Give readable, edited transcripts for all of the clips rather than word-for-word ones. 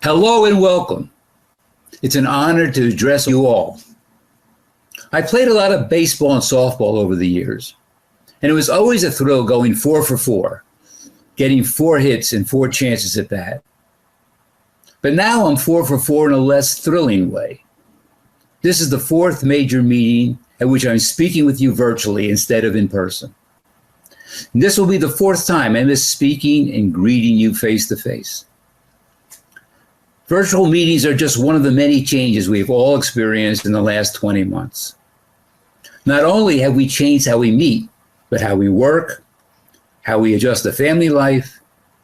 Hello and welcome. It's an honor to address you all. I played a lot of baseball and softball over the years, and it was always a thrill going 4 for 4, getting 4 hits and 4 chances at bat. But now I'm 4 for 4 in a less thrilling way. This is the 4th major meeting at which I'm speaking with you virtually instead of in person. And this will be the 4th time I miss speaking and greeting you face to face. Virtual meetings are just one of the many changes we've all experienced in the last 20 months. Not only have we changed how we meet, but how we work, how we adjust to family life,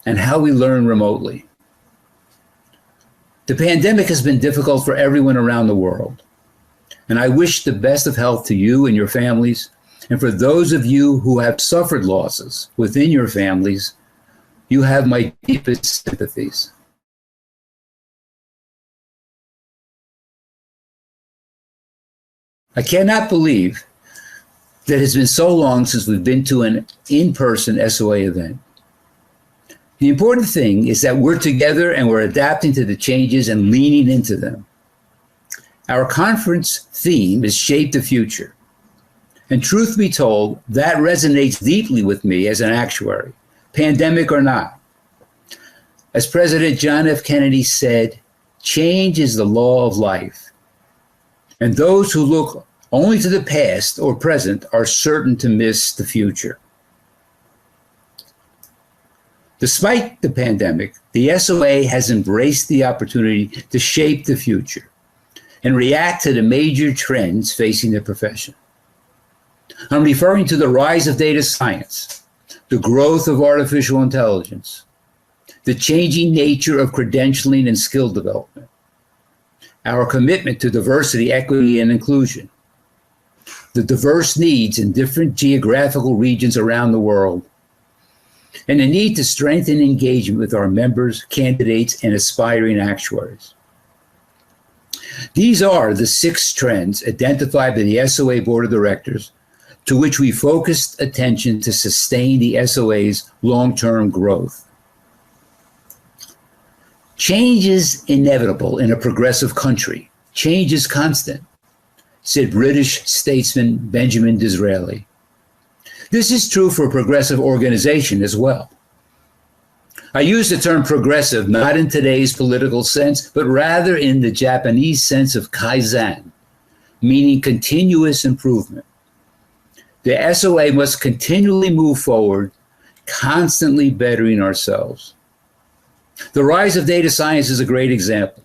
and how we learn remotely. The pandemic has been difficult for everyone around the world, and I wish the best of health to you and your families, and for those of you who have suffered losses within your families, you have my deepest sympathies. I cannot believe that it's been so long since we've been to an in-person SOA event. The important thing is that we're together and we're adapting to the changes and leaning into them. Our conference theme is Shape the Future. And truth be told, that resonates deeply with me as an actuary, pandemic or not. As President John F. Kennedy said, change is the law of life. And those who look only to the past or present are certain to miss the future. Despite the pandemic, the SOA has embraced the opportunity to shape the future and react to the major trends facing the profession. I'm referring to the rise of data science, the growth of artificial intelligence, the changing nature of credentialing and skill development, our commitment to diversity, equity, and inclusion, the diverse needs in different geographical regions around the world, and the need to strengthen engagement with our members, candidates, and aspiring actuaries. These are the 6 trends identified by the SOA Board of Directors to which we focused attention to sustain the SOA's long-term growth. Change is inevitable in a progressive country. Change is constant, said British statesman Benjamin Disraeli. This is true for a progressive organization as well. I use the term progressive not in today's political sense, but rather in the Japanese sense of kaizen, meaning continuous improvement. The SOA must continually move forward, constantly bettering ourselves. The rise of data science is a great example.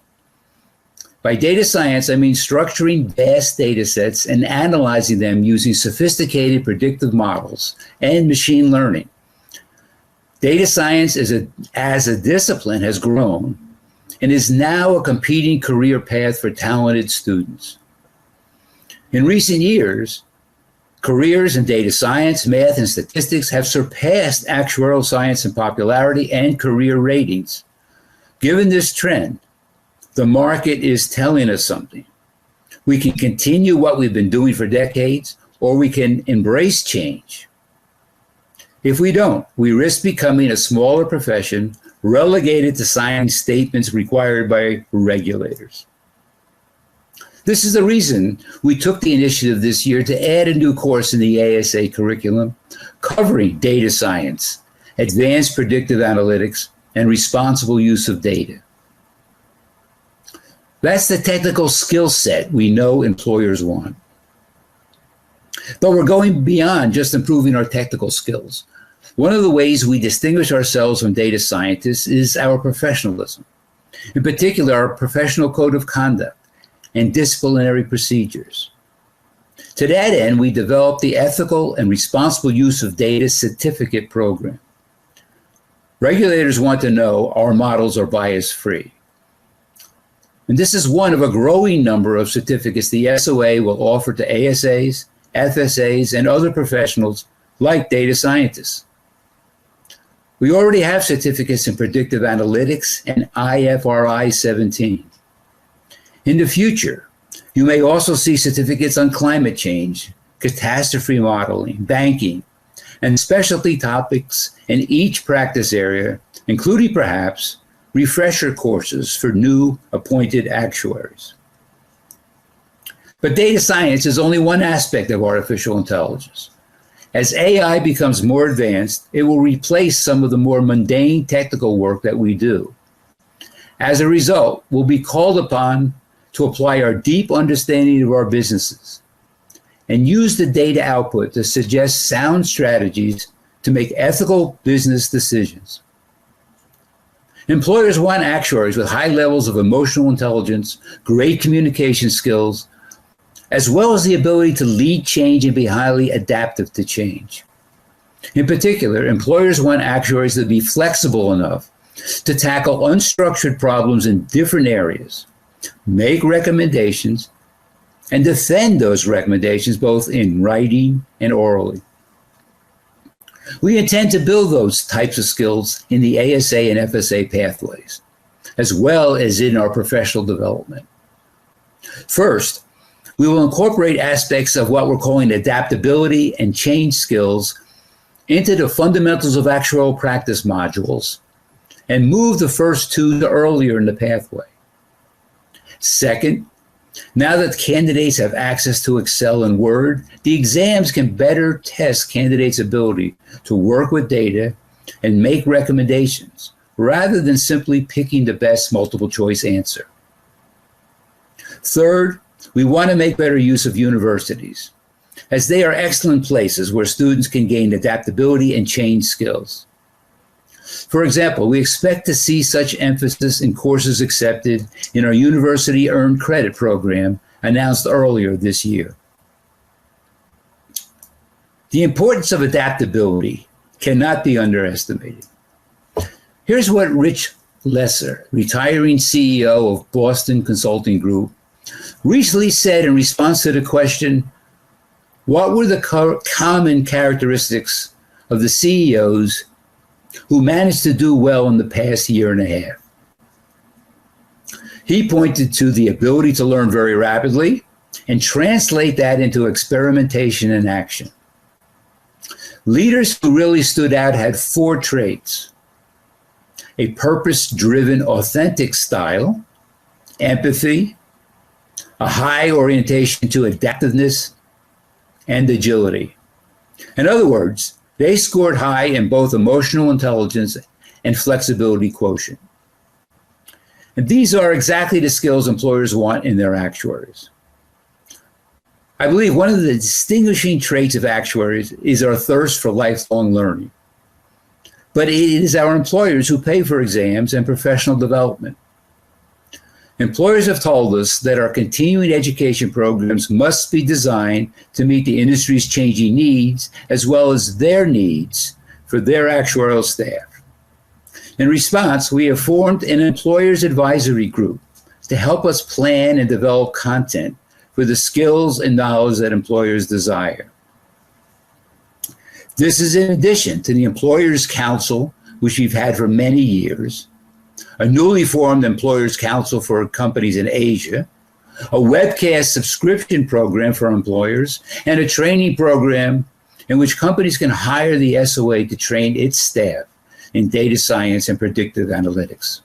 By data science, I mean structuring vast data sets and analyzing them using sophisticated predictive models and machine learning. Data science as a discipline has grown and is now a competing career path for talented students. In recent years, careers in data science, math, and statistics have surpassed actuarial science in popularity and career ratings. Given this trend, the market is telling us something. We can continue what we've been doing for decades, or we can embrace change. If we don't, we risk becoming a smaller profession, relegated to signing statements required by regulators. This is the reason we took the initiative this year to add a new course in the ASA curriculum covering data science, advanced predictive analytics, and responsible use of data. That's the technical skill set we know employers want. But we're going beyond just improving our technical skills. One of the ways we distinguish ourselves from data scientists is our professionalism. In particular, our professional code of conduct and disciplinary procedures. To that end, we developed the Ethical and Responsible Use of Data Certificate Program. Regulators want to know our models are bias-free. And this is one of a growing number of certificates the SOA will offer to ASAs, FSAs, and other professionals like data scientists. We already have certificates in predictive analytics and IFRI 17. In the future, you may also see certificates on climate change, catastrophe modeling, banking, and specialty topics in each practice area, including perhaps refresher courses for new appointed actuaries. But data science is only one aspect of artificial intelligence. As AI becomes more advanced, it will replace some of the more mundane technical work that we do. As a result, we'll be called upon to apply our deep understanding of our businesses and use the data output to suggest sound strategies to make ethical business decisions. Employers want actuaries with high levels of emotional intelligence, great communication skills, as well as the ability to lead change and be highly adaptive to change. In particular, employers want actuaries to be flexible enough to tackle unstructured problems in different areas, make recommendations, and defend those recommendations both in writing and orally. We intend to build those types of skills in the ASA and FSA pathways, as well as in our professional development. First, we will incorporate aspects of what we're calling adaptability and change skills into the fundamentals of actuarial practice modules and move the first two to earlier in the pathway. Second, now that candidates have access to Excel and Word, the exams can better test candidates' ability to work with data and make recommendations, rather than simply picking the best multiple choice answer. Third, we want to make better use of universities, as they are excellent places where students can gain adaptability and change skills. For example, we expect to see such emphasis in courses accepted in our University Earned Credit program announced earlier this year. The importance of adaptability cannot be underestimated. Here's what Rich Lesser, retiring CEO of Boston Consulting Group, recently said in response to the question, what were the common characteristics of the CEOs who managed to do well in the past year and a half? He pointed to the ability to learn very rapidly and translate that into experimentation and action. Leaders who really stood out had four traits: a purpose-driven, authentic style, empathy, a high orientation to adaptiveness, and agility. In other words, they scored high in both emotional intelligence and flexibility quotient. And these are exactly the skills employers want in their actuaries. I believe one of the distinguishing traits of actuaries is our thirst for lifelong learning. But it is our employers who pay for exams and professional development. Employers have told us that our continuing education programs must be designed to meet the industry's changing needs, as well as their needs for their actuarial staff. In response, we have formed an employers advisory group to help us plan and develop content for the skills and knowledge that employers desire. This is in addition to the Employers Council, which we've had for many years, a newly formed Employers Council for companies in Asia, a webcast subscription program for employers, and a training program in which companies can hire the SOA to train its staff in data science and predictive analytics.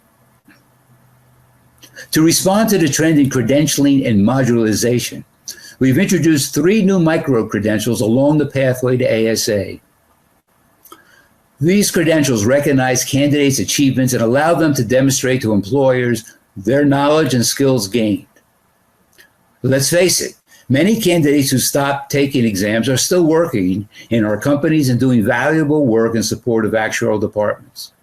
To respond to the trend in credentialing and modularization, we've introduced 3 new micro-credentials along the pathway to ASA. These credentials recognize candidates' achievements and allow them to demonstrate to employers their knowledge and skills gained. Let's face it, many candidates who stop taking exams are still working in our companies and doing valuable work in support of actuarial departments.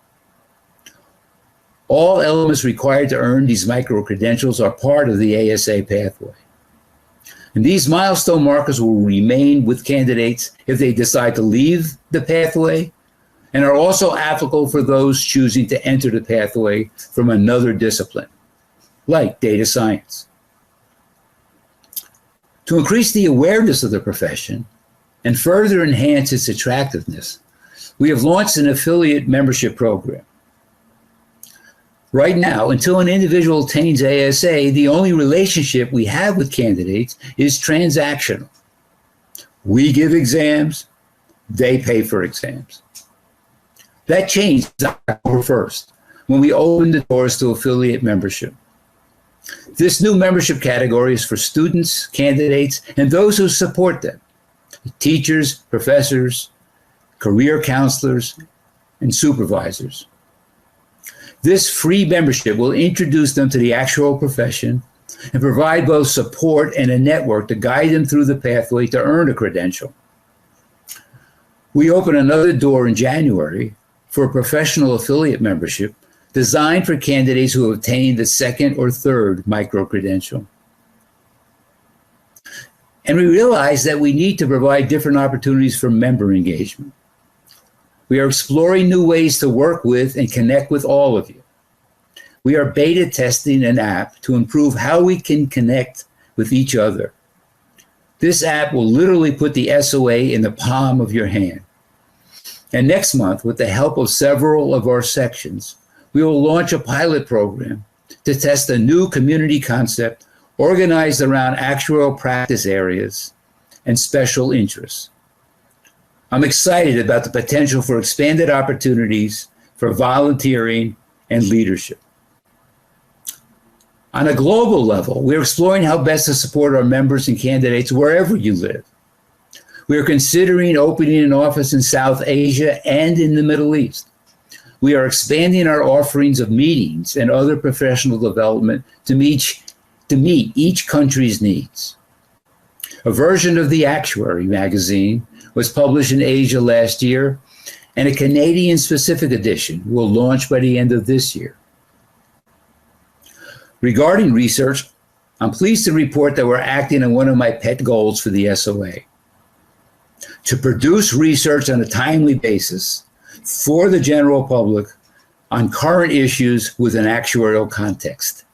All elements required to earn these micro-credentials are part of the ASA pathway. And these milestone markers will remain with candidates if they decide to leave the pathway, and are also applicable for those choosing to enter the pathway from another discipline, like data science. To increase the awareness of the profession and further enhance its attractiveness, we have launched an affiliate membership program. Right now, until an individual attains ASA, the only relationship we have with candidates is transactional. We give exams, they pay for exams. That changed October 1st, when we opened the doors to affiliate membership. This new membership category is for students, candidates, and those who support them, teachers, professors, career counselors, and supervisors. This free membership will introduce them to the actuarial profession and provide both support and a network to guide them through the pathway to earn a credential. We open another door in January for a professional affiliate membership designed for candidates who have obtained the second or third micro-credential. And we realize that we need to provide different opportunities for member engagement. We are exploring new ways to work with and connect with all of you. We are beta testing an app to improve how we can connect with each other. This app will literally put the SOA in the palm of your hand. And next month, with the help of several of our sections, we will launch a pilot program to test a new community concept organized around actuarial practice areas and special interests. I'm excited about the potential for expanded opportunities for volunteering and leadership. On a global level, we're exploring how best to support our members and candidates wherever you live. We are considering opening an office in South Asia and in the Middle East. We are expanding our offerings of meetings and other professional development to meet each country's needs. A version of the Actuary magazine was published in Asia last year, and a Canadian-specific edition will launch by the end of this year. Regarding research, I'm pleased to report that we're acting on one of my pet goals for the SOA: to produce research on a timely basis for the general public on current issues with an actuarial context.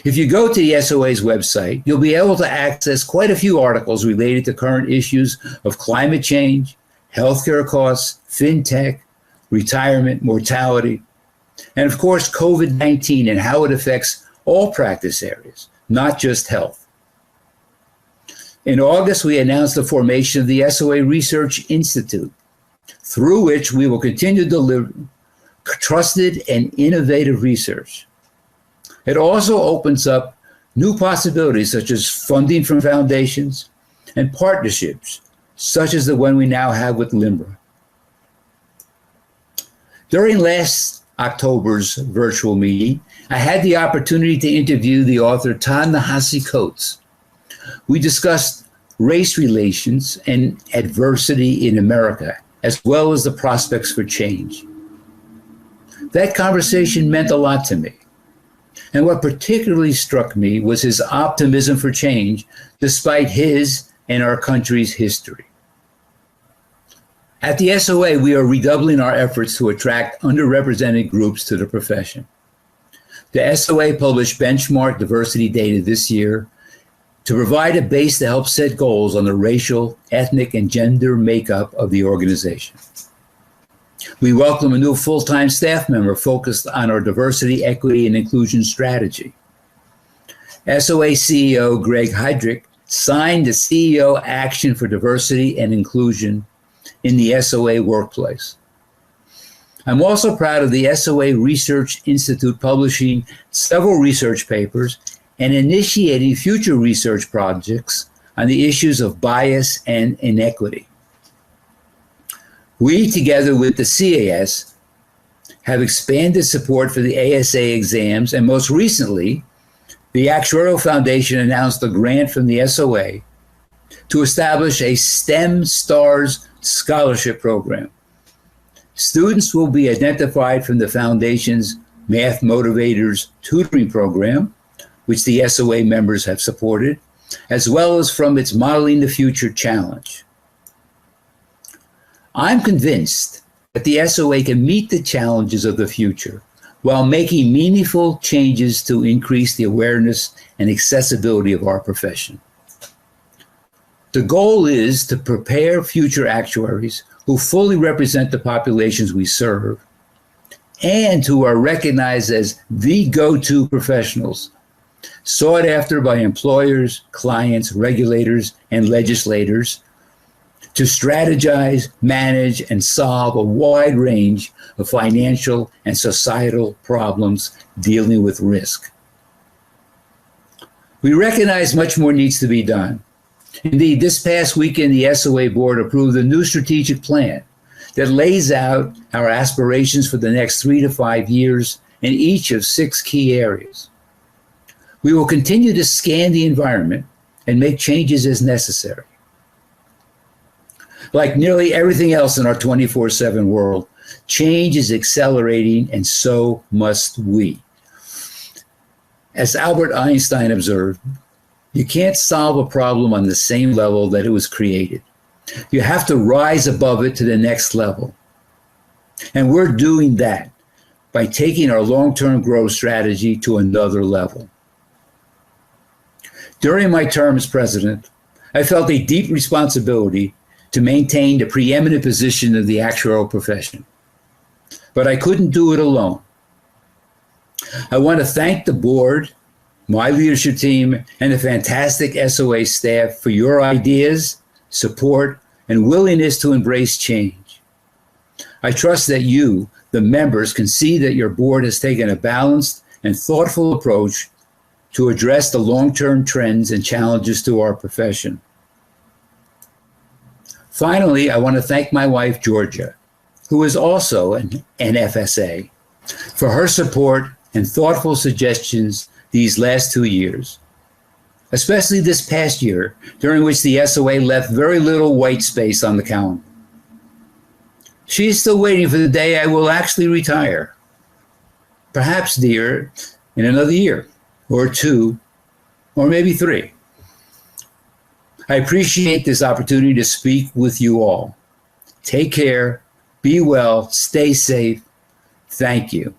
If you go to the SOA's website, you'll be able to access quite a few articles related to current issues of climate change, healthcare costs, fintech, retirement, mortality, and of course, COVID-19 and how it affects all practice areas, not just health. In August, we announced the formation of the SOA Research Institute, through which we will continue to deliver trusted and innovative research. It also opens up new possibilities such as funding from foundations and partnerships, such as the one we now have with LIMRA. During last October's virtual meeting, I had the opportunity to interview the author Ta-Nehisi Coates. We discussed race relations and adversity in America, as well as the prospects for change. That conversation meant a lot to me. And what particularly struck me was his optimism for change, despite his and our country's history. At the SOA, we are redoubling our efforts to attract underrepresented groups to the profession. The SOA published benchmark diversity data this year to provide a base to help set goals on the racial, ethnic, and gender makeup of the organization. We welcome a new full-time staff member focused on our diversity, equity, and inclusion strategy. SOA CEO Greg Heydrich signed the CEO Action for Diversity and Inclusion in the SOA workplace. I'm also proud of the SOA Research Institute publishing several research papers and initiating future research projects on the issues of bias and inequity. We, together with the CAS, have expanded support for the ASA exams, and most recently, the Actuarial Foundation announced a grant from the SOA to establish a STEM Stars scholarship program. Students will be identified from the Foundation's Math Motivators tutoring program, which the SOA members have supported, as well as from its Modeling the Future challenge. I'm convinced that the SOA can meet the challenges of the future while making meaningful changes to increase the awareness and accessibility of our profession. The goal is to prepare future actuaries who fully represent the populations we serve and who are recognized as the go-to professionals, sought after by employers, clients, regulators, and legislators, to strategize, manage, and solve a wide range of financial and societal problems dealing with risk. We recognize much more needs to be done. Indeed, this past weekend, the SOA board approved a new strategic plan that lays out our aspirations for the next 3 to 5 years in each of 6 key areas. We will continue to scan the environment and make changes as necessary. Like nearly everything else in our 24/7 world, change is accelerating, and so must we. As Albert Einstein observed, you can't solve a problem on the same level that it was created. You have to rise above it to the next level. And we're doing that by taking our long-term growth strategy to another level. During my term as president, I felt a deep responsibility to maintain the preeminent position of the actuarial profession. But I couldn't do it alone. I want to thank the board, my leadership team, and the fantastic SOA staff for your ideas, support, and willingness to embrace change. I trust that you, the members, can see that your board has taken a balanced and thoughtful approach to address the long-term trends and challenges to our profession. Finally, I want to thank my wife, Georgia, who is also an FSA, for her support and thoughtful suggestions these last 2 years, especially this past year, during which the SOA left very little white space on the calendar. She is still waiting for the day I will actually retire. Perhaps, dear, in another year, or 2, or maybe 3. I appreciate this opportunity to speak with you all. Take care, be well, stay safe. Thank you.